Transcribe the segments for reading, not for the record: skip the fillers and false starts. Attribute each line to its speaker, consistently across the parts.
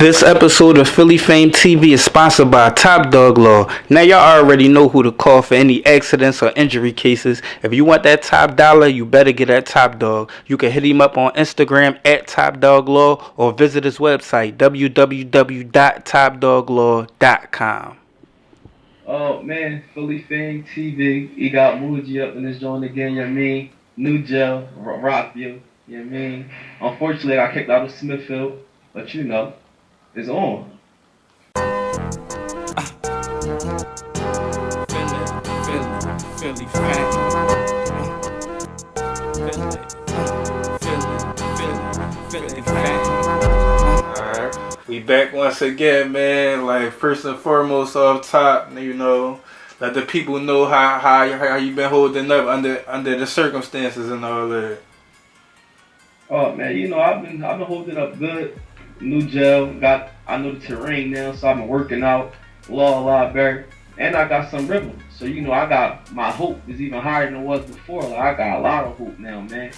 Speaker 1: This episode of Philly Fame TV is sponsored by Top Dog Law. Now y'all already know who to call for any accidents or injury cases. If you want that top dollar, you better get at Top Dog. You can hit him up on Instagram at Top Dog Law or visit his website www.topdoglaw.com.
Speaker 2: Oh man, Philly Fame TV. He got Muji up in this joint again, you know what I mean? New gel, rock you, you know what I mean? Unfortunately, I got kicked out of Smithfield, but you know, it's on. Philly Fame.
Speaker 1: Philly Fame. Alright, we back once again, man. Like, first and foremost, off top, you know, let the people know how you been holding up under the circumstances and all that.
Speaker 2: Oh man, you know, I've been holding up good. New gel, I know the terrain now, so I've been working out a lot better. And I got some rhythm. So you know, I got my hope is even higher than it was before. Like I got a lot of hope now, man.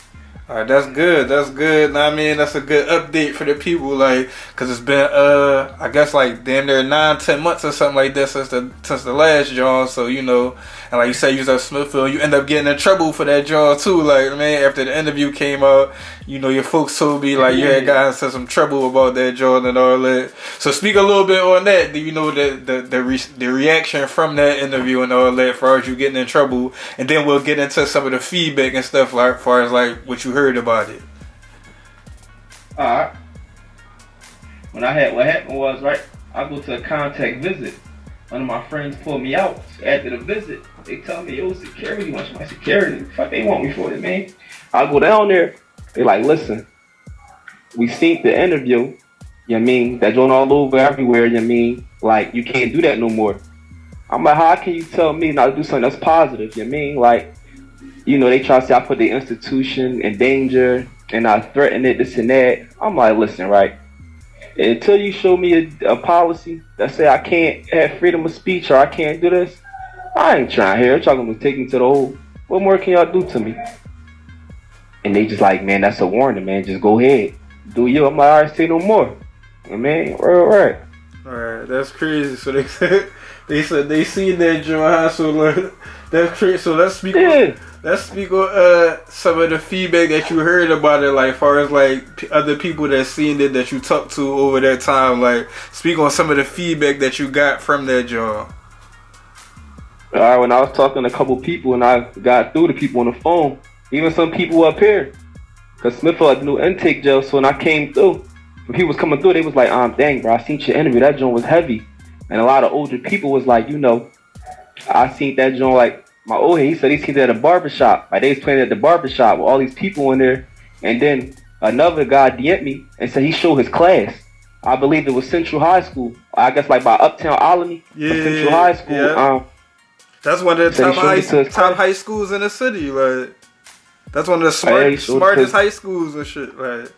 Speaker 1: Alright, that's good. I mean, that's a good update for the people, like, cause it's been I guess like damn near 9-10 months or something like that since the last John. So you know, and like you said, you was at Smithfield, you end up getting in trouble for that John too. Like man, after the interview came out, you know, your folks told me like you had gotten into some trouble about that John and all that. So speak a little bit on that. Do you know the reaction from that interview and all that, as far as you getting in trouble, and then we'll get into some of the feedback and stuff, like as far as like what you heard about it.
Speaker 2: Alright. What happened was, right, I go to a contact visit. One of my friends pulled me out. After the visit, they tell me, yo, security, what's my security? Fuck, they want me for it, man. I go down there, they like, listen, we seen the interview, you know what I mean? That joint all over everywhere, you know what I mean? Like, you can't do that no more. I'm like, how can you tell me not to do something that's positive, you know what I mean? Like, you know, they try to say I put the institution in danger and I threaten it, this and that. I'm like, listen, right? Until you show me a policy that say I can't have freedom of speech or I can't do this, I ain't trying here. Y'all gonna take me to the hole. What more can y'all do to me? And they just like, man, that's a warning, man. Just go ahead. Do you. I'm like, all right, say no more. I mean, right.
Speaker 1: Alright, that's crazy. So they said they seen that Joe. So like, that's crazy. So let's speak on some of the feedback that you heard about it, like as far as like other people that seen it that you talked to over that time. Like, speak on some of the feedback that you got from that Joe.
Speaker 2: Alright, when I was talking to a couple people and I got through to people on the phone, even some people up here, cause Smithfield had the new intake jail. So when I came through, when people was coming through, they was like, dang, bro, I seen your interview. That joint was heavy. And a lot of older people was like, you know, I seen that joint, like, my old head, he said he seen that at a barbershop. Like, they was playing at the barbershop with all these people in there. And then another guy DM'd me and said he showed his class. I believe it was Central High School. I guess like by Uptown Alamy. Central High School.
Speaker 1: Yeah. That's one of the top high schools in the city. Like, that's one of the smartest high schools and shit. Like,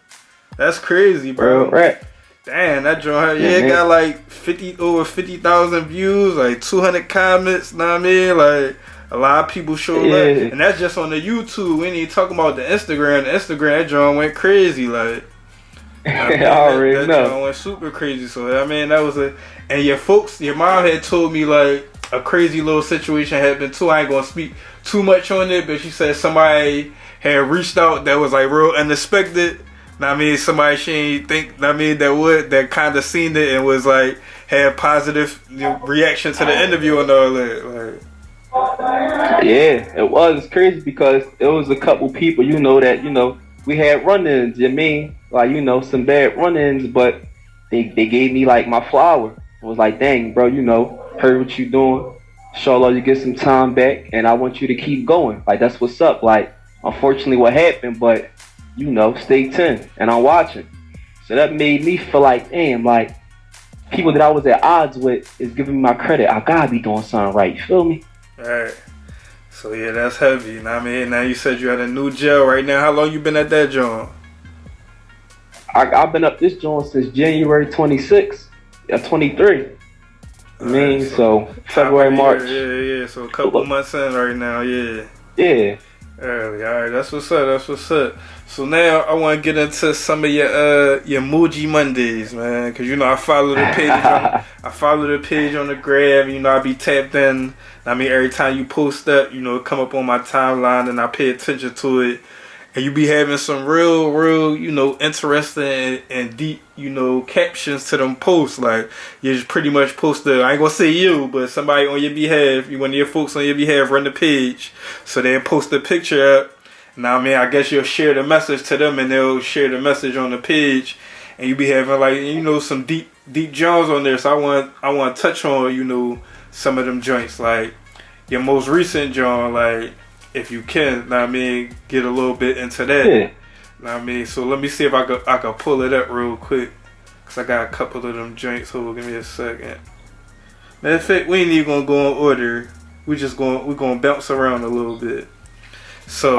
Speaker 1: that's crazy, bro.
Speaker 2: Right.
Speaker 1: Damn, that joint, it got like over 50,000 views, like 200 comments, know what I mean? Like, a lot of people showed up. And that's just on the YouTube. We ain't even talking about the Instagram. The Instagram, that joint went crazy, like. I mean, that joint went super crazy. So, I mean, that was and your mom had told me, like, a crazy little situation happened too. I ain't gonna speak too much on it, but she said somebody had reached out that was like real unexpected. I mean, somebody she ain't think, that kind of seen it and was like, had positive reaction to the interview and all that. Like,
Speaker 2: yeah, it was crazy because it was a couple people, you know, that, you know, we had run-ins, you know what I mean? Like, you know, some bad run-ins, but they gave me like my flower. It was like, dang, bro, you know, heard what you doing. Inshallah, you get some time back and I want you to keep going. Like, that's what's up. Like, unfortunately what happened, but you know, stay tuned, and I'm watching. So that made me feel like, damn, like, people that I was at odds with is giving me my credit. I gotta be doing something right, you feel me?
Speaker 1: Alright. So yeah, that's heavy. Now, I mean, now you said you had a new jail right now. How long you been at that joint?
Speaker 2: I've been up this joint since January 26th, 23. I mean, so February, March.
Speaker 1: Yeah. So a couple months in right now, yeah.
Speaker 2: Yeah.
Speaker 1: Early, all right. That's what's up. That's what's up. So now I want to get into some of your Muji Mondays, man, because you know I follow the page on the gram. You know I be tapped in. I mean every time you post up, you know it come up on my timeline and I pay attention to it. And you be having some real, you know, interesting and deep, you know, captions to them posts. Like, you just pretty much post I ain't gonna say you, but somebody on your behalf, one of your folks on your behalf run the page. So they post a picture up. Now, I mean, I guess you'll share the message to them and they'll share the message on the page. And you be having, like, you know, some deep joints on there. So I want to touch on, you know, some of them joints. Like, your most recent joint, like, if you can, know what I mean, get a little bit into that.
Speaker 2: Yeah.
Speaker 1: Know what I mean, so let me see if I could pull it up real quick, cause I got a couple of them joints. Hold, give me a second. Matter of fact, we ain't even gonna go in order. We're gonna bounce around a little bit. So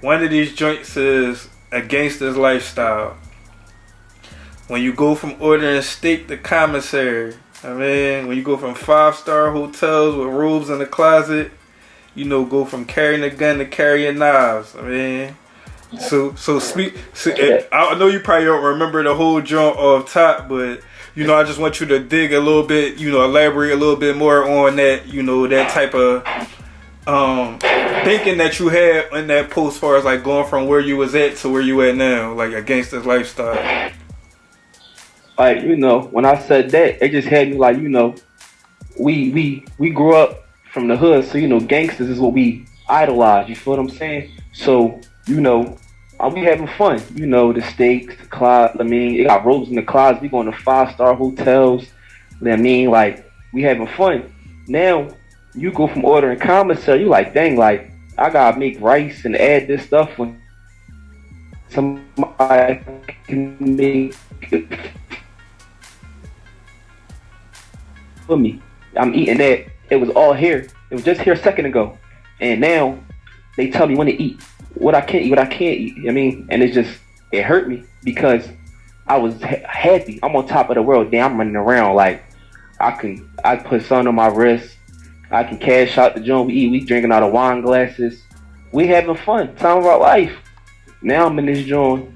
Speaker 1: one of these joints is A Gangster's Lifestyle. When you go from ordering steak to commissary, I mean, when you go from 5-star hotels with robes in the closet. You know, go from carrying a gun to carrying knives. I mean, I know you probably don't remember the whole joint off top, but you know, I just want you to dig a little bit. You know, elaborate a little bit more on that. You know, that type of thinking that you had in that post, as far as like going from where you was at to where you at now, like A Gangster's Lifestyle.
Speaker 2: Like, you know, when I said that, it just had me like, you know, we grew up from the hood, so you know, gangsters is what we idolize. You feel what I'm saying? So you know, we having fun. You know, the steaks, the closet. I mean, it got robes in the closet. We going to 5-star hotels. I mean, like we having fun. Now you go from ordering commissary. You like, dang, like I gotta make rice and add this stuff when somebody can make it for me. I'm eating that. It was all here. It was just here a second ago. And now they tell me when to eat. What I can't eat, what I can't eat. I mean, and it hurt me because I was happy. I'm on top of the world. Damn, I'm running around like I put sun on my wrist. I can cash out the joint. We eat. We drinking out of wine glasses. We having fun. Time of our life. Now I'm in this joint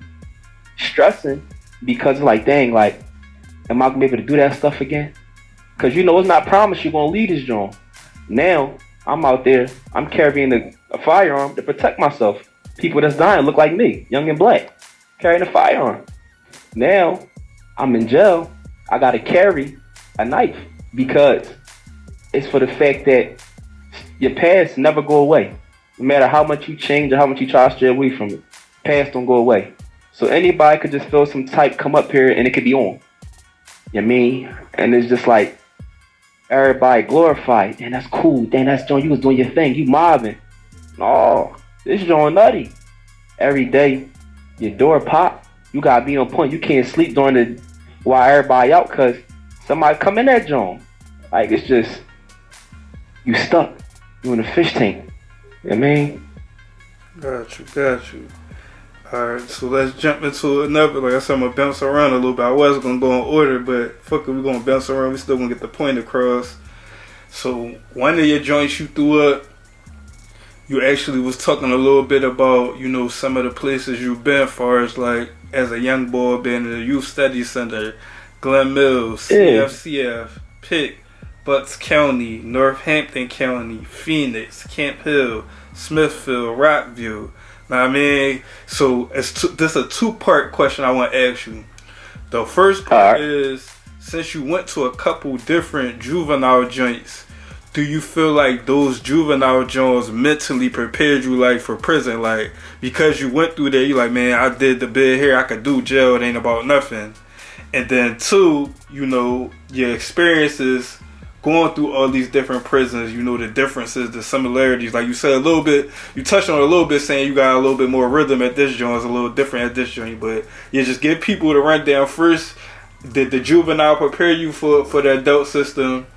Speaker 2: stressing because like, dang, like, am I gonna be able to do that stuff again? Cause you know it's not promised you're gonna leave this joint. Now I'm out there. I'm carrying a firearm to protect myself. People that's dying look like me, young and black, carrying a firearm. Now I'm in jail. I gotta carry a knife because it's for the fact that your past never go away. No matter how much you change or how much you try to stray away from it, past don't go away. So anybody could just feel some type come up here and it could be on. You know what I mean? And it's just like everybody glorified. And that's cool. Dang, that's John. You was doing your thing. You mobbing. Oh, this John nutty. Every day, your door pop. You gotta be on point. You can't sleep during the while everybody out because somebody come in that John. Like it's just you stuck. You in a fish tank. You know what I mean?
Speaker 1: Got you. Alright, so let's jump into another. Like I said, I'm gonna bounce around a little bit. I was gonna go in order, but fuck it, we're gonna bounce around. We still gonna get the point across. So one of your joints you threw up, you actually was talking a little bit about, you know, some of the places you've been, as far as like as a young boy, being in the Youth Study Center, Glen Mills, CFCF, Pitt, Butts County, Northampton County, Phoenix, Camp Hill, Smithfield, Rockville. Now, I mean, so this is a two-part question I want to ask you. The first part is, since you went to a couple different juvenile joints, do you feel like those juvenile joints mentally prepared you like for prison? Like, because you went through there, you like, man, I did the bid here, I could do jail, it ain't about nothing. And then two, you know, your experiences going through all these different prisons, you know, the differences, the similarities. Like you said a little bit, you touched on it a little bit, saying you got a little bit more rhythm at this joint, it's a little different at this joint. But you just give people the rundown first. Did the juvenile prepare you for the adult system,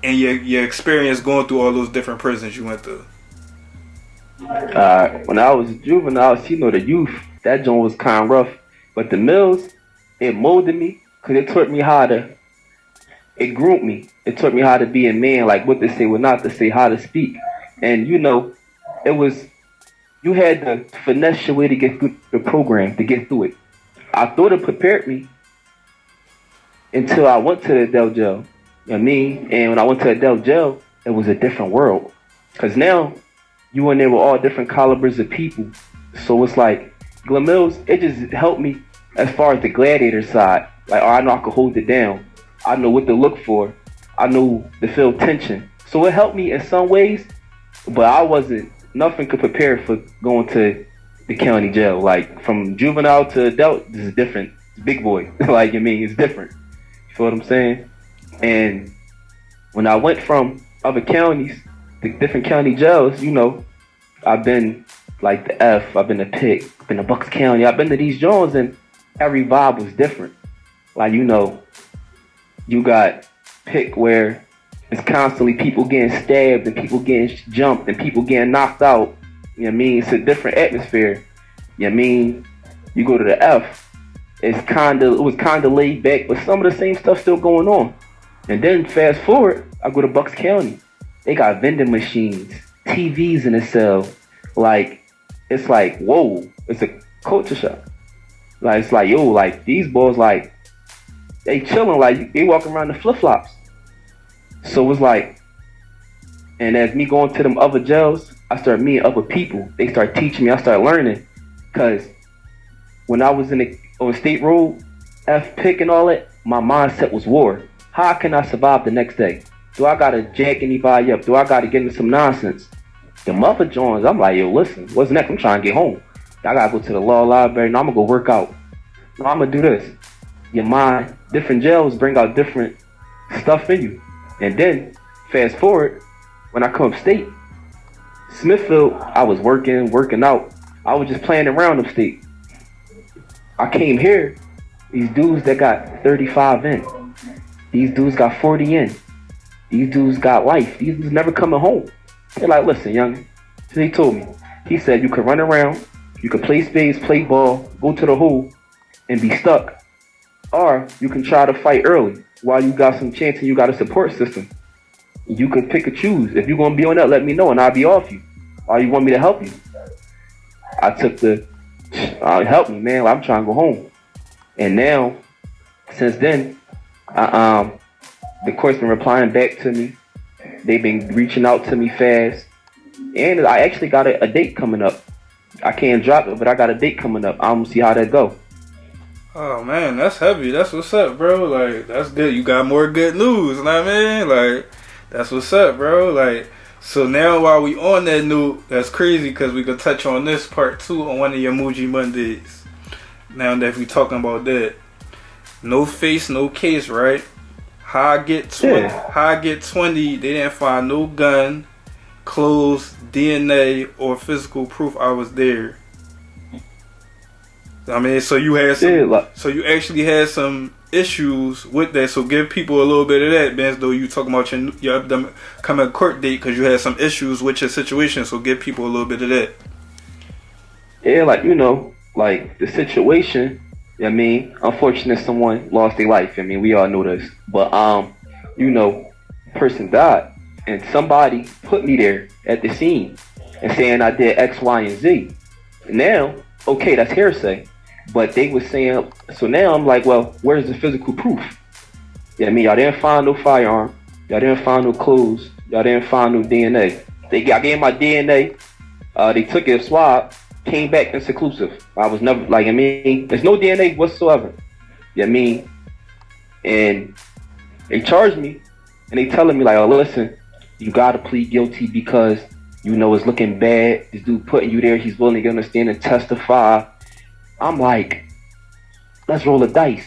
Speaker 1: and your experience going through all those different prisons you went through?
Speaker 2: When I was a juvenile, you know, the youth, that joint was kind of rough. But the mills, it molded me because it taught me it groomed me. It taught me how to be a man, like what to say, what not to say, how to speak. And, you know, it was
Speaker 3: you had to finesse your way to get through the program, to get through it. I thought it prepared me until I went to the adult jail. You know what I mean? And when I went to adult jail, it was a different world. Because now, you in there with all different calibers of people. So it's like, Glen Mills, it just helped me as far as the gladiator side. Like, oh, I know I could hold it down. I know what to look for. I know to feel tension. So it helped me in some ways, but I wasn't, nothing could prepare for going to the county jail. Like, from juvenile to adult, this is different. It's big boy. Like, I mean, it's different. You feel what I'm saying? And when I went from other counties, the different county jails, you know, I've been like the F, I've been to Pitt, I've been to Bucks County, I've been to these joints, and every vibe was different. Like, you know, you got Pitt where it's constantly people getting stabbed and people getting jumped and people getting knocked out. You know what I mean? It's a different atmosphere. You know what I mean? You go to the F, it was kinda laid back, but some of the same stuff still going on. And then fast forward, I go to Bucks County. They got vending machines, TVs in the cell. Like, it's like, whoa, it's a culture shock. Like, it's like, yo, like, these boys, like, they chilling, like, they walking around in flip-flops. So it's like, and as me going to them other jails, I started meeting other people. They start teaching me, I started learning. Because when I was on State Road, F-Pick and all that, my mindset was war. How can I survive the next day? Do I gotta jack anybody up? Do I gotta get into some nonsense? The mother joins, I'm like, yo, listen, what's next? I'm trying to get home. I gotta go to the law library. No, I'm gonna go work out. No, I'm gonna do this. Your mind, different jails bring out different stuff in you. And then, fast forward, when I come upstate, Smithfield, I was working out. I was just playing around upstate. I came here, these dudes that got 35 in. These dudes got 40 in. These dudes got life. These dudes never coming home. They're like, listen, young. So he told me. He said you can run around, you can play spades, play ball, go to the hole, and be stuck. Or you can try to fight early while you got some chance and you got a support system. You can pick and choose. If you're going to be on that, let me know and I'll be off you. Or you want me to help you. I took help me, man. I'm trying to go home. And now, since then, the court's been replying back to me. They've been reaching out to me fast. And I actually got a date coming up. I can't drop it, but I got a date coming up. I'm gonna see how that go.
Speaker 1: Oh man, that's heavy. That's what's up, bro. Like, that's good. You got more good news, you know what I mean? Like, that's what's up, bro. Like, so now while we on that note, that's crazy because we could touch on this part too on one of your Muji Mondays. Now that we talking about that. No face, no case, right? How I get 20, they didn't find no gun, clothes, DNA, or physical proof I was there. I mean, so you had some, so you actually had some issues with that. So give people a little bit of that, man. As though you talking about your upcoming court date because you had some issues with your situation. So give people a little bit of that.
Speaker 3: Yeah, like, you know, like the situation. I mean, unfortunately, someone lost their life. I mean, we all know this. But you know, person died, and somebody put me there at the scene and saying I did X, Y, and Z. Now, okay, that's hearsay. But they were saying, so now I'm like, well, where's the physical proof? Yeah, I mean, y'all didn't find no firearm. Y'all didn't find no clothes. Y'all didn't find no DNA. I gave my DNA. They took it a swab. Came back inconclusive. I was never, like, I mean, there's no DNA whatsoever. Yeah, I mean, and they charged me, and they telling me, like, oh, listen, you gotta plead guilty because, you know, it's looking bad. This dude putting you there, he's willing to understand and testify. I'm like, let's roll the dice.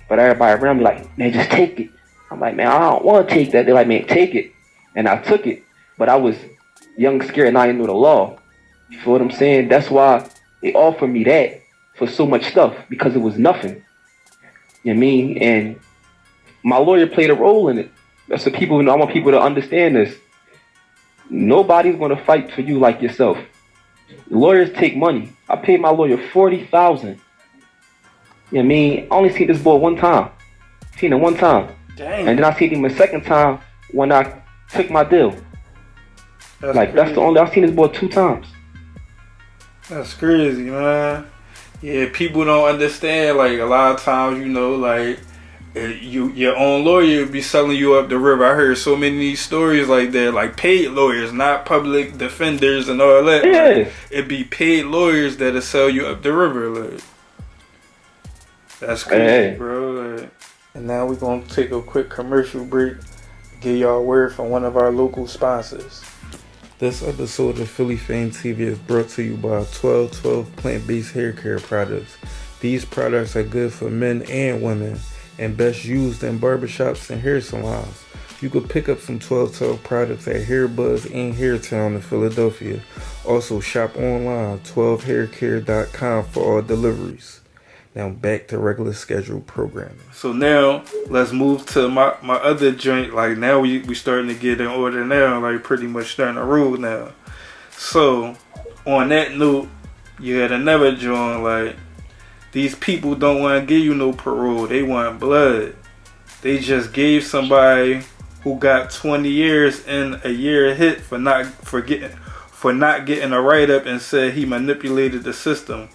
Speaker 3: But everybody around me like, man, just take it. I'm like, man, I don't want to take that. They're like, man, take it. And I took it. But I was young, scared, and I didn't know the law. You feel what I'm saying? That's why they offered me that for so much stuff, because it was nothing. You know what I mean? And my lawyer played a role in it. That's what people, I want people to understand this. Nobody's going to fight for you like yourself. Lawyers take money. I paid my lawyer $40,000. You know what I mean? I only seen this boy one time. Seen him one time.
Speaker 1: Dang.
Speaker 3: And then I seen him a second time when I took my deal. That's the only, I've seen this boy 2 times.
Speaker 1: That's crazy, man. Yeah, people don't understand. Like a lot of times, you know, like your own lawyer be selling you up the river. I heard so many of these stories like that, like paid lawyers, not public defenders and all that.
Speaker 3: Yeah.
Speaker 1: Like, it be paid lawyers that'll sell you up the river. Like that's crazy, bro. Like, and now we're gonna take a quick commercial break. Get y'all a word from one of our local sponsors. This episode of Philly Fame TV is brought to you by 1212 plant-based hair care products. These products are good for men and women and best used in barbershops and hair salons. You could pick up some 1212 products at Hairbuzz and Hairtown in Philadelphia. Also shop online 12haircare.com for all deliveries. Now back to regular scheduled programming. So now let's move to my other joint. Like now we starting to get in order now. Like pretty much starting to roll now. So on that note, you had another joint. Like these people don't want to give you no parole. They want blood. They just gave somebody who got 20 years and a year hit for not getting a write up and said he manipulated the system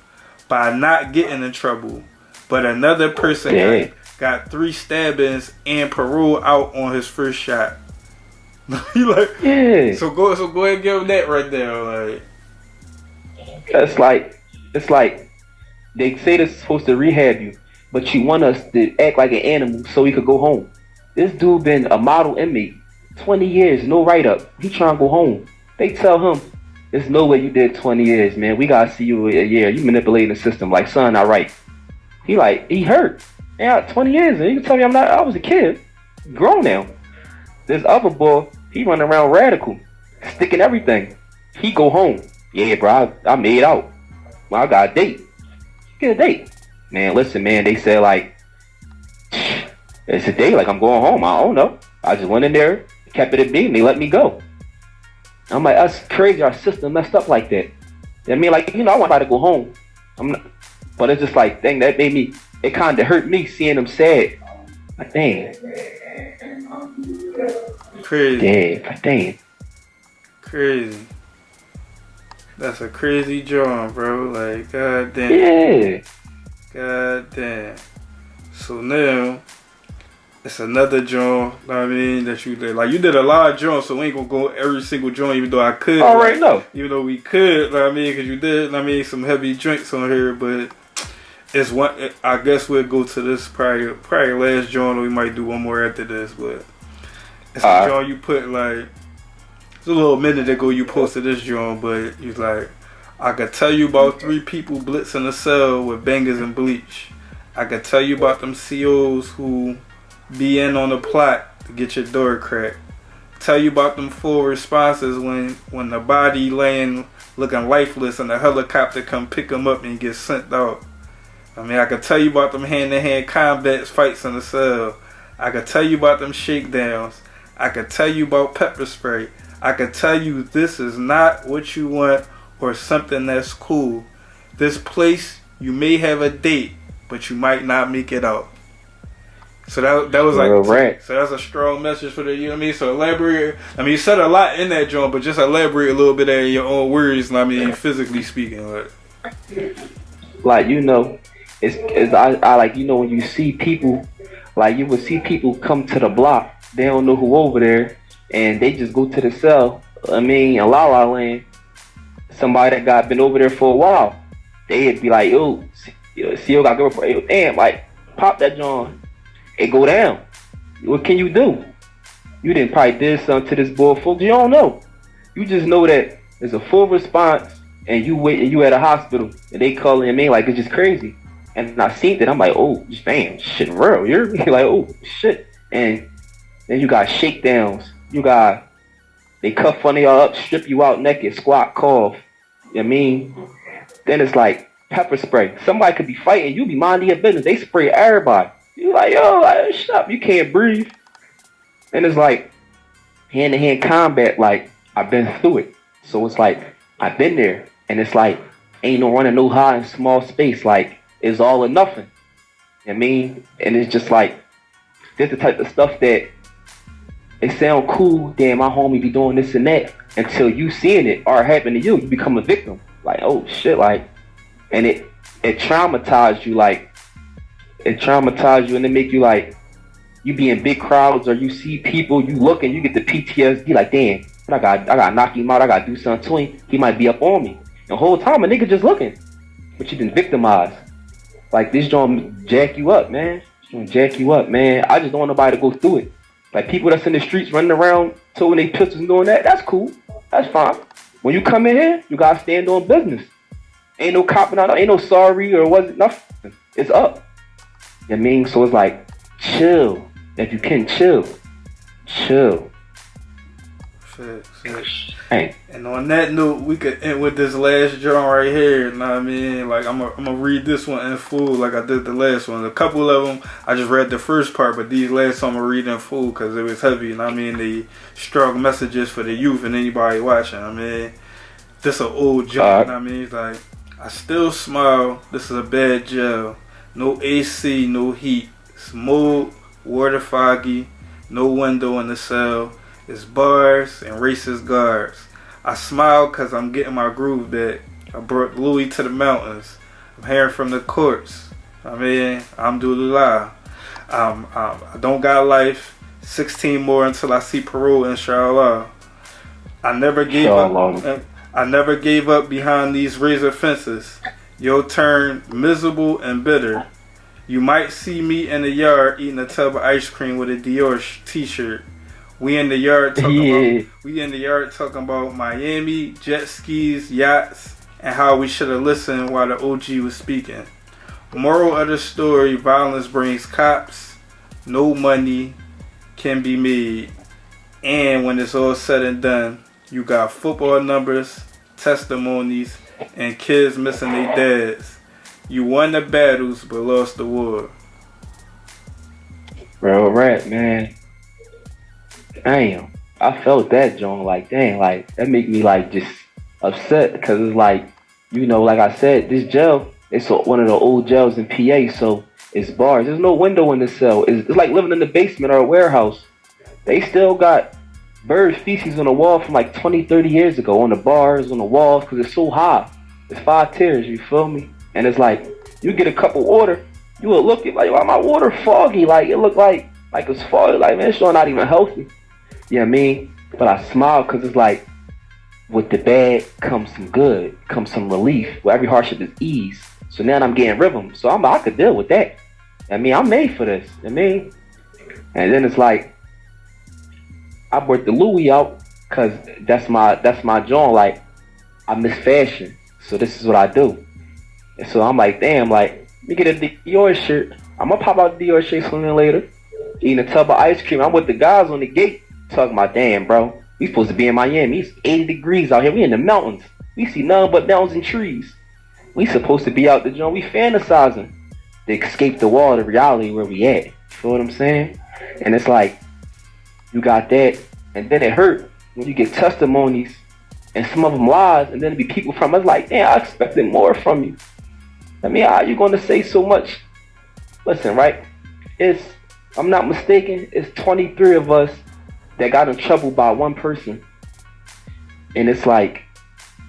Speaker 1: by not getting in trouble, but another person got 3 stabbings and parole out on his first shot. You like, so go ahead and give him that right there. Like,
Speaker 3: it's like they say they're supposed to rehab you, but you want us to act like an animal so we could go home. This dude been a model inmate, 20 years, no write up. He trying to go home. They tell him, there's no way you did 20 years, man. We gotta see you a year. You manipulating the system. Like, son, not right. He hurt. Yeah, 20 years. And you can tell me I was a kid. Grown now. This other boy, he running around radical. Sticking everything. He go home. Yeah, bro, I made out. Well, I got a date. Get a date. Man, listen, man, they said like, it's a date. Like, I'm going home. I don't know. I just went in there, kept it at me, and they let me go. I'm like, that's crazy. Our system messed up like that. I mean, like, you know, I want to go home. But it's just like, dang, that made me, it kind of hurt me seeing them sad. Like, dang.
Speaker 1: Crazy.
Speaker 3: Dang.
Speaker 1: Crazy. That's a crazy drawing, bro. Like, god damn.
Speaker 3: Yeah.
Speaker 1: God damn. So now, it's another joint, you know what I mean, that you did. Like, you did a lot of joints, so we ain't gonna go every single joint, even though I could.
Speaker 3: All right, no.
Speaker 1: Even though we could, you know what I mean, because you did, you know what I mean, some heavy drinks on here, but it's one, I guess we'll go to this probably last joint, or we might do one more after this, but it's a joint you put, like, it's a little minute ago you posted this joint, but you like, I could tell you about 3 people blitzing a cell with bangers and bleach. I could tell you about them COs who be in on the plot to get your door cracked. Tell you about them full responses when the body laying looking lifeless and the helicopter come pick them up and get sent out. I mean, I could tell you about them hand-to-hand combat fights in the cell. I could tell you about them shakedowns. I could tell you about pepper spray. I could tell you this is not what you want or something that's cool. This place, you may have a date, but you might not make it out. So that was like, so that's a strong message for the, you know what I mean? So elaborate, I mean, you said a lot in that joint, but just elaborate a little bit in your own words, I mean, physically speaking.
Speaker 3: Like, you know, I like, you know, when you see people, like, you would see people come to the block, they don't know who over there, and they just go to the cell. I mean, in La La Land, somebody that been over there for a while, they'd be like, yo, CO got good report. Yo, damn, like, pop that joint. It go down. What can you do? You didn't probably did something to this boy, folks. You don't know. You just know that there's a full response, and you at a hospital, and they calling me like it's just crazy. And I seen that, I'm like, oh, damn, shit real. You're like, oh, shit. And then you got shakedowns. They cuff one of y'all up, strip you out naked, squat, cough. You know what I mean? Then it's like pepper spray. Somebody could be fighting, you be minding your business. They spray everybody. You like, yo, like, shut up, you can't breathe. And it's like hand-to-hand combat, like, I've been through it. So it's like, I've been there. And it's like, ain't no running no high in small space. Like, it's all or nothing. You know what I mean? And it's just like, this the type of stuff that it sound cool, damn, my homie be doing this and that. Until you seeing it or happen to you, you become a victim. Like, oh shit, like, and it traumatized you, like, it traumatized you, and it make you like, you be in big crowds or you see people, you look and you get the PTSD, like, damn, I gotta knock him out, I gotta do something to him, he might be up on me. The whole time a nigga just looking, but you been victimized. Like, this joint jack you up, man. This joint jack you up, man. I just don't want nobody to go through it. Like, people that's in the streets running around, towing they pistols and doing that, that's cool. That's fine. When you come in here, you gotta stand on business. Ain't no copping out, ain't no sorry or was it nothing. It's up. You know what I mean? So it's like, chill. If you can, chill. Chill.
Speaker 1: Shit.
Speaker 3: Hey.
Speaker 1: And on that note, we could end with this last drawing right here. You know what I mean? Like, I'm gonna read this one in full like I did the last one. A couple of them, I just read the first part, but these last I'm gonna read in full because it was heavy. You know what I mean? The strong messages for the youth and anybody watching. I mean, this an old joke. You know what I mean? It's like, I still smile. This is a bad jail. No AC, no heat. Smoke, water foggy. No window in the cell. It's bars and racist guards. I smile cause I'm getting my groove back. I brought Louis to the mountains. I'm hearing from the courts. I mean, alhamdulillah. I don't got life. 16 more until I see parole, inshallah. I never gave up. I never gave up behind these razor fences. Your turn, miserable and bitter. You might see me in the yard eating a tub of ice cream with a Dior t-shirt. We in the yard talking about Miami, jet skis, yachts, and how we should have listened while the OG was speaking. Moral of the story, violence brings cops. No money can be made. And when it's all said and done, you got football numbers, testimonies, and kids missing their dads. You won the battles but lost the war.
Speaker 3: Real rap, man. Damn, I felt that, John. Like, dang, like, that make me, like, just upset because it's like, you know, like I said, this jail, it's one of the old jails in PA, so it's bars. There's no window in the cell. It's like living in the basement or a warehouse. They still got bird feces on the wall from like 20, 30 years ago on the bars, on the walls, because it's so high. It's 5 tiers, you feel me? And it's like, you get a cup of water, you will look at like, why my water foggy? Like, it look like it's foggy. Like, man, it's sure not even healthy. You know what I mean? But I smile because it's like, with the bad comes some good, comes some relief. Where every hardship is ease. So now I'm getting rhythm. So I could deal with that. I mean, I'm made for this. I mean, and then it's like, I brought the Louis out because that's my joint. Like, I miss fashion. So this is what I do. And so I'm like, damn, like, let me get a Dior shirt. I'm going to pop out the Dior shirt sooner or later. Eating a tub of ice cream. I'm with the guys on the gate. Talking about, damn, bro, we supposed to be in Miami. It's 80 degrees out here. We in the mountains. We see nothing but mountains and trees. We supposed to be out the joint. We fantasizing to escape the wall of reality where we at. You feel what I'm saying? And it's like, you got that, and then it hurt when you get testimonies, and some of them lies, and then it be people from us like, damn, I expected more from you. I mean, how you gonna say so much? Listen, right? I'm not mistaken, it's 23 of us that got in trouble by one person. And it's like,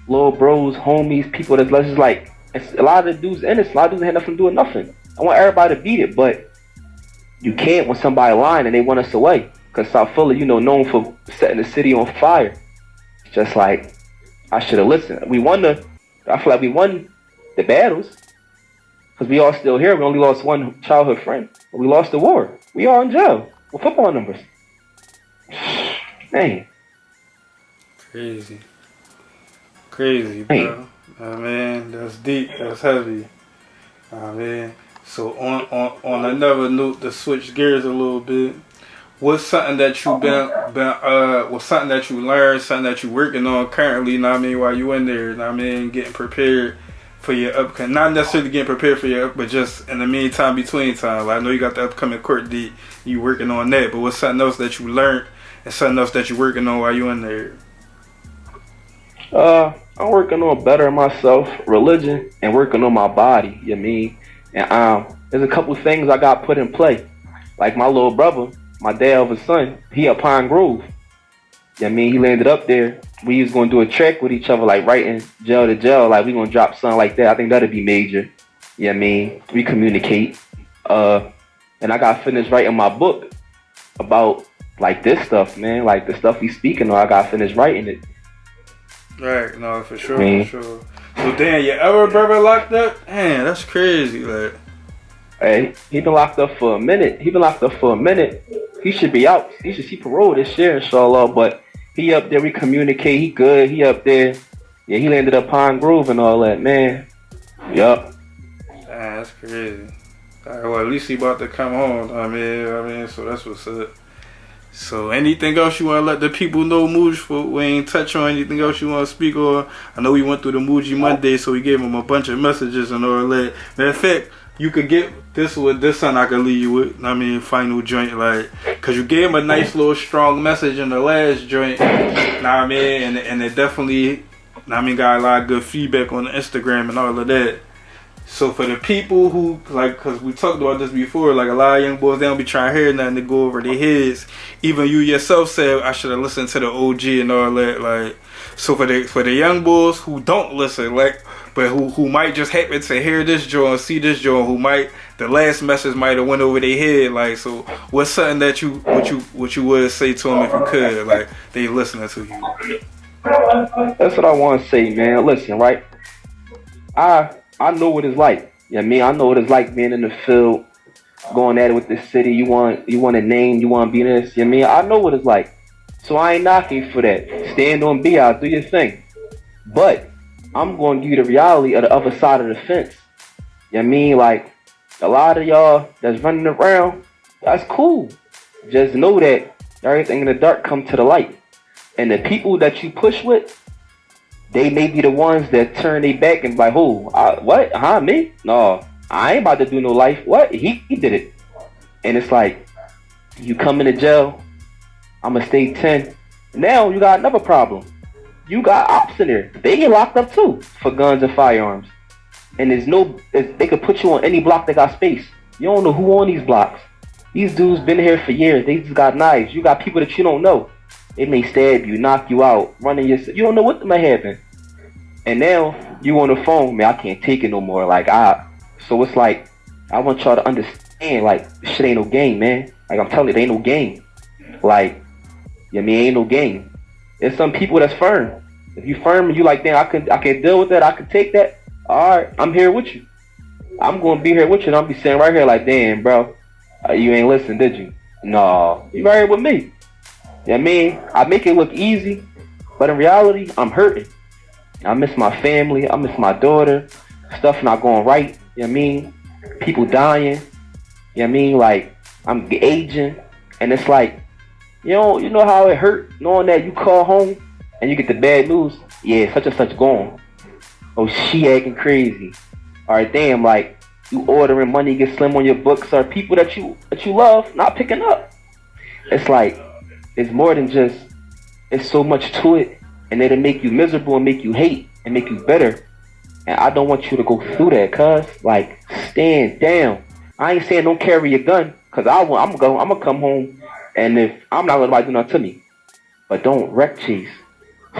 Speaker 3: little bros, homies, people that's just like, a lot of the dudes innocent, a lot of dudes had nothing to do with nothing. I want everybody to beat it, but you can't when somebody lying and they want us away. Because South Philly, you know, known for setting the city on fire. It's just like, I should have listened. I feel like we won the battles. Because we all still here. We only lost one childhood friend. But we lost the war. We all in jail with football numbers. Man.
Speaker 1: Crazy, bro. I mean, that's deep. That's heavy. I mean, so on another note, to switch gears a little bit, what's something that you what's something that you learned, something that you working on currently? You know what I mean, while you in there, you know what I mean, getting prepared for your upcoming, not necessarily getting prepared for your, but just in the meantime, between time. Like, I know you got the upcoming court date, you working on that, but what's something else that you learned and something else that you're working on while you in there?
Speaker 3: I'm working on bettering myself, religion, and working on my body, you know what I mean? And there's a couple things I got put in play. Like my little brother, my dad of a son, he at Pine Grove. Yeah, I mean, he landed up there. We was gonna do a track with each other, like writing jail to jail, like we gonna drop something like that. I think that'd be major. Yeah, I mean, we communicate. And I got finished writing my book about like this stuff, man. Like the stuff we speaking on, I got finished writing it.
Speaker 1: Right, no, for sure, for sure. So damn, your ever brother locked up? Man, that's crazy, like.
Speaker 3: Hey, he been locked up for a minute. He should be out. He should see parole this year, inshallah. But he up there, we communicate. He good. He up there. Yeah, he landed up Pine Grove and all that, man. Yup.
Speaker 1: That's crazy. Alright, well, at least he about to come home. I mean, so that's what's up. So, anything else you want to let the people know, Muji? We ain't touch on anything else you want to speak on? I know we went through the Muji Monday, so we gave him a bunch of messages and all that. Matter of fact, you could get this with this son I could leave you with. I mean, final joint, like, cause you gave him a nice little strong message in the last joint. Nah, I mean, and it definitely, I mean, got a lot of good feedback on Instagram and all of that. So for the people who, like, cause we talked about this before, like a lot of young boys, they don't be trying to hear nothing to go over their heads. Even you yourself said I should have listened to the OG and all that. Like, so for the young boys who don't listen, like, but who might just happen to hear this joint, see this joint, who might, the last message might have went over their head. Like, so what's something that what you would say to them if you could, like, they listening to you?
Speaker 3: That's what I want to say, man. Listen, right? I know what it's like. Yeah, I know what it's like being in the field, going at it with the city. You want a name, you want to be this. I know what it's like. So I ain't knocking for that. Stand on B out, do your thing. But I'm going to give you the reality of the other side of the fence. Like, a lot of y'all that's running around, that's cool. Just know that everything in the dark come to the light. And the people that you push with, they may be the ones that turn their back and be like, who? What? Huh? Me? No, I ain't about to do no life. What? He did it. And it's like, you come into jail, I'ma stay 10. Now you got another problem. You got Opps in there. They get locked up too for guns and firearms. And they could put you on any block that got space. You don't know who on these blocks. These dudes been here for years. They just got knives. You got people that you don't know. They may stab you, knock you out, running your. You don't know what might happen. And now you on the phone, man. I can't take it no more. So it's like, I want y'all to understand, like, this shit ain't no game, man. Like, I'm telling you, it ain't no game. Like, ain't no game. There's some people that's firm. If you firm and you like, damn, I can deal with that. I can take that. All right, I'm here with you. I'm gonna be here with you, and I'll be sitting right here like, damn, bro, you ain't listen, did you? No, you right here with me. I make it look easy, but in reality, I'm hurting. I miss my family. I miss my daughter. Stuff not going right. People dying. Like, I'm aging, and it's like, you know how it hurt knowing that you call home and you get the bad news. Yeah, such and such gone. Oh, she acting crazy. All right, damn. Like, you ordering money get slim on your books, or people that you love not picking up. It's like, it's more than just. It's so much to it, and it'll make you miserable and make you hate and make you bitter. And I don't want you to go through that, cuz. Like, stand down. I ain't saying don't carry your gun, cause I'm gonna come home, and if I'm not letting nobody do nothing to me, but don't wreck chase.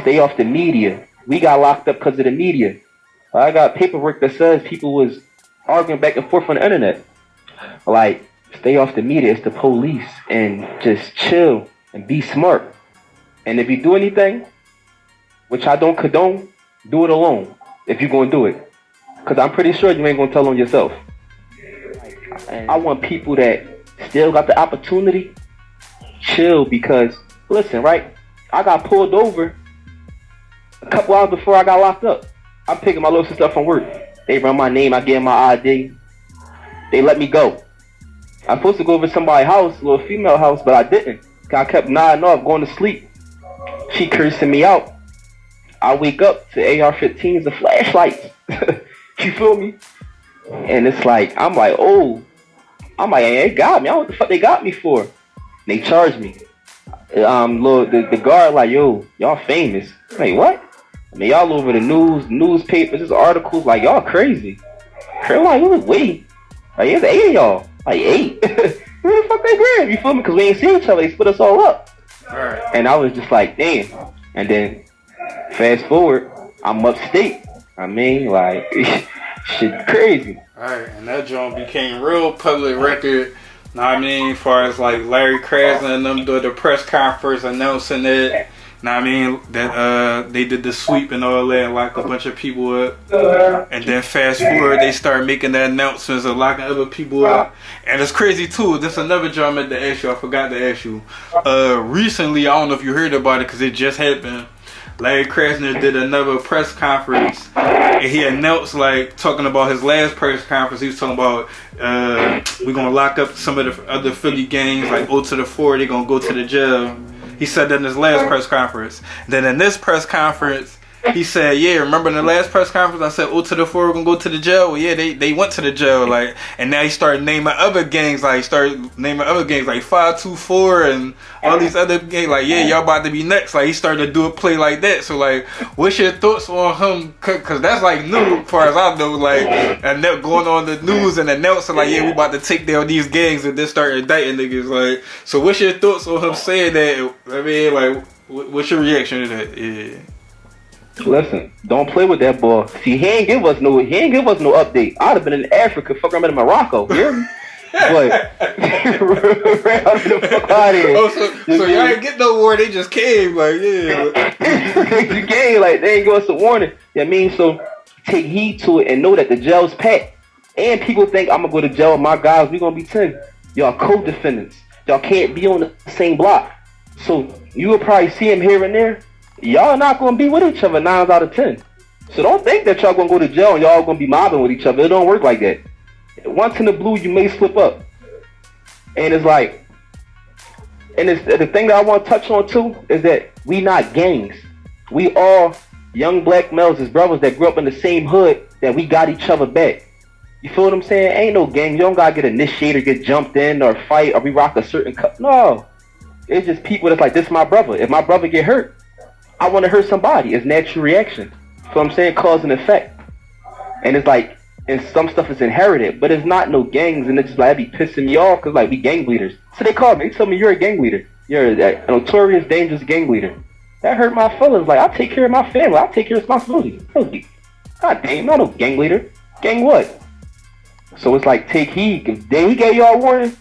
Speaker 3: Stay off the media. We got locked up because of the media. I got paperwork that says people was arguing back and forth on the internet. Like, stay off the media. It's the police, and just chill and be smart. And if you do anything, which I don't condone, do it alone if you're gonna do it, cause I'm pretty sure you ain't gonna tell on yourself. I want people that still got the opportunity, chill, because listen, right? I got pulled over a couple hours before I got locked up. I'm picking my little sister up from work. They run my name, I get my ID. They let me go. I'm supposed to go over to somebody's house, a little female house, but I didn't. I kept nodding off, going to sleep. She cursing me out. I wake up to AR-15s and flashlights. You feel me? And it's like, I'm like, hey, they got me. I don't know what the fuck they got me for. They charged me. The guard like, yo, y'all famous. Like, what? Y'all over the newspapers, there's articles, like, y'all crazy. I'm like, wait. Like, there's 8 of y'all. Like, 8? Where the fuck they grab? You feel me? Because we ain't seen each other. They split us all up.
Speaker 1: Alright.
Speaker 3: And I was just like, damn. And then fast forward, I'm upstate. I mean, like, shit crazy.
Speaker 1: Alright, and that joint became real public record. Know what I mean? As far as like Larry Krasner and them doing the press conference announcing it. Know what I mean? That they did the sweep and all that, and locked a bunch of people up. And then fast forward, they start making the announcements of locking other people up. And it's crazy too. This is another job I meant to ask you. I forgot to ask you. Recently, I don't know if you heard about it because it just happened. Larry Krasner did another press conference, and he announced, like, talking about his last press conference, he was talking about, we're going to lock up some of the other Philly gangs, like O to the 4, they're going to go to the jail. He said that in his last press conference. Then in this press conference, he said, yeah, remember in the last press conference, I said, O to the 4, we're going to go to the jail? Well, yeah, they went to the jail, like, and now he started naming other gangs, like, 524 and all these other gangs, like, yeah, y'all about to be next. Like, he started to do a play like that. So, like, what's your thoughts on him? Because that's, like, new, as far as I know, like, and they're going on the news and announcing, like, yeah, we about to take down these gangs and then start indicting niggas, like, so what's your thoughts on him saying that? I mean, like, what's your reaction to that? Yeah.
Speaker 3: Listen, don't play with that boy. See, he ain't give us no update. I'd have been in Africa, fuck around in Morocco. You hear me? But the fuck out of here.
Speaker 1: Oh, so y'all ain't get no warning, they just came, like, yeah.
Speaker 3: They came, like, they ain't give us a warning. You know what I mean? So take heed to it and know that the jail's packed. And people think I'm gonna go to jail with my guys, we gonna be 10. Y'all co-defendants. Y'all can't be on the same block. So you will probably see him here and there. Y'all not gonna be with each other 9 out of 10. So don't think that y'all gonna go to jail and y'all gonna be mobbing with each other. It don't work like that. Once in the blue, you may slip up. And it's like, and it's the thing that I want to touch on too is that we not gangs. We all young black males as brothers that grew up in the same hood that we got each other back. You feel what I'm saying? Ain't no gang. You don't gotta get initiated, get jumped in, or fight, or we rock a certain cut. No, it's just people that's like, this is my brother. If my brother get hurt, I want to hurt somebody. It's natural reaction. So I'm saying cause and effect. And it's like, and some stuff is inherited, but it's not no gangs, and it's just like, that be pissing me off, because like, we gang leaders. So they call me, they tell me, you're a gang leader. You're a notorious, dangerous gang leader. That hurt my feelings. Like, I take care of my family. I take care of responsibility. God damn, not no gang leader. Gang what? So it's like, take heed. If he gave y'all a warning,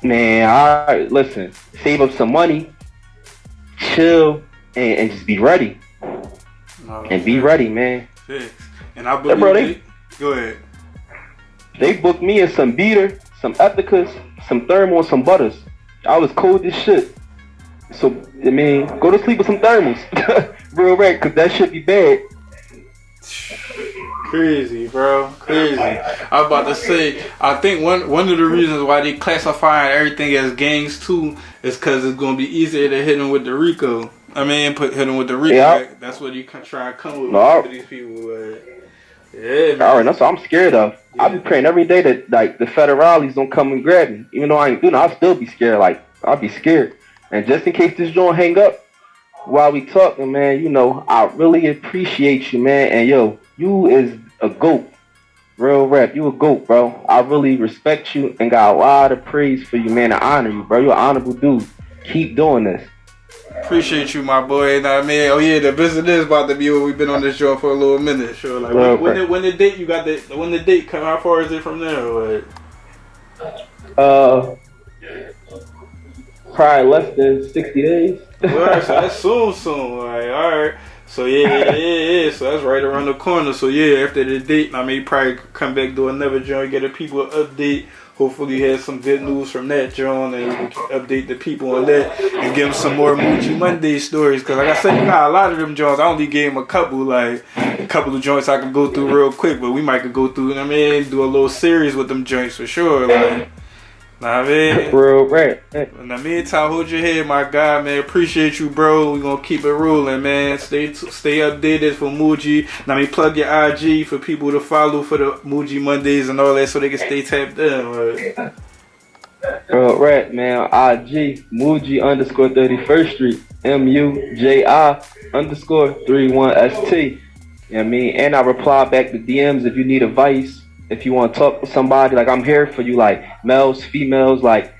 Speaker 3: man, alright, listen, save up some money, chill, and just be ready. Be ready, man.
Speaker 1: And I believe go ahead.
Speaker 3: They booked me in some beater, some ethicas, some thermal, and some butters. I was cold as shit. So, I mean, go to sleep with some thermals. Real right, because that shit be bad.
Speaker 1: Crazy, bro. Crazy. I was about to say, I think one of the reasons why they classify everything as gangs too is because it's going to be easier to hit them with the RICO. I mean, hit them with the RICO. Yeah. Like, that's what you try to come with these people. Yeah, man.
Speaker 3: Alright, that's what I'm scared of. Yeah. I be praying every day that like the federales don't come and grab me. Even though I ain't doing it, I'll still be scared. Like, I'll be scared. And just in case this joint hang up while we talking, man, you know, I really appreciate you, man. And yo, you is a GOAT. Real rap, you a GOAT, bro. I really respect you and got a lot of praise for you, man. I honor you, bro. You're an honorable dude. Keep doing this.
Speaker 1: Appreciate you, my boy. Know what I mean? Oh yeah, the visit is about to be over. We've been on this show for a little minute. Sure, like when the date you got when the date come? How far is it from there? Like,
Speaker 3: probably less than 60 days.
Speaker 1: Well, so that's soon. Like, all right. So yeah. So that's right around the corner. So yeah, after the date, I mean, probably come back do another joint, get a people an update. Hopefully you have some good news from that, John, and we can update the people on that and give them some more Muji Monday stories. Because like I said, you got a lot of them joints. I only gave them a couple of joints I can go through real quick, but we might could go through, I mean, do a little series with them joints for sure. Like, nah, man.
Speaker 3: Bro, right.
Speaker 1: In the meantime, hold your head, my guy, man. Appreciate you, bro. We gonna keep it rolling, man. Stay updated for Muji. Now, plug your IG for people to follow for the Muji Mondays and all that, so they can stay tapped in. Right?
Speaker 3: Bro, right, man. IG Muji _31st Street MUJI_31ST. You know what I mean? And I reply back to DMs if you need advice. If you want to talk to somebody, like, I'm here for you, like, males, females, like,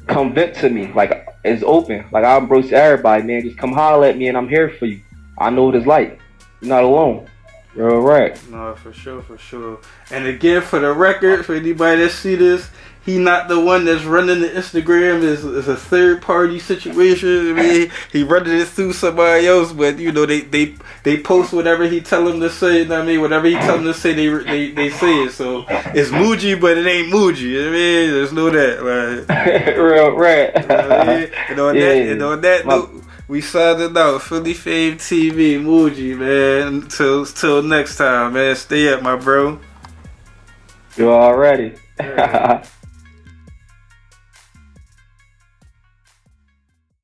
Speaker 3: come vent to me. Like, is open. Like I embrace everybody, man. Just come holler at me, and I'm here for you. I know what it's like. You're not alone. Real right.
Speaker 1: No, for sure, for sure. And again, for the record, for anybody that see this, he not the one that's running the Instagram. It's a third party situation. I mean, he running it through somebody else, but you know they post whatever he tell them to say. You know what I mean, whatever he tell them to say, they say it. So it's Muji, but it ain't Muji. You know what I mean, there's no that. Like,
Speaker 3: real right.
Speaker 1: You know what I mean? And on that note, we signing out. Philly Fame TV, Muji, man. Till next time, man. Stay up, my bro.
Speaker 3: You already.
Speaker 1: Yeah.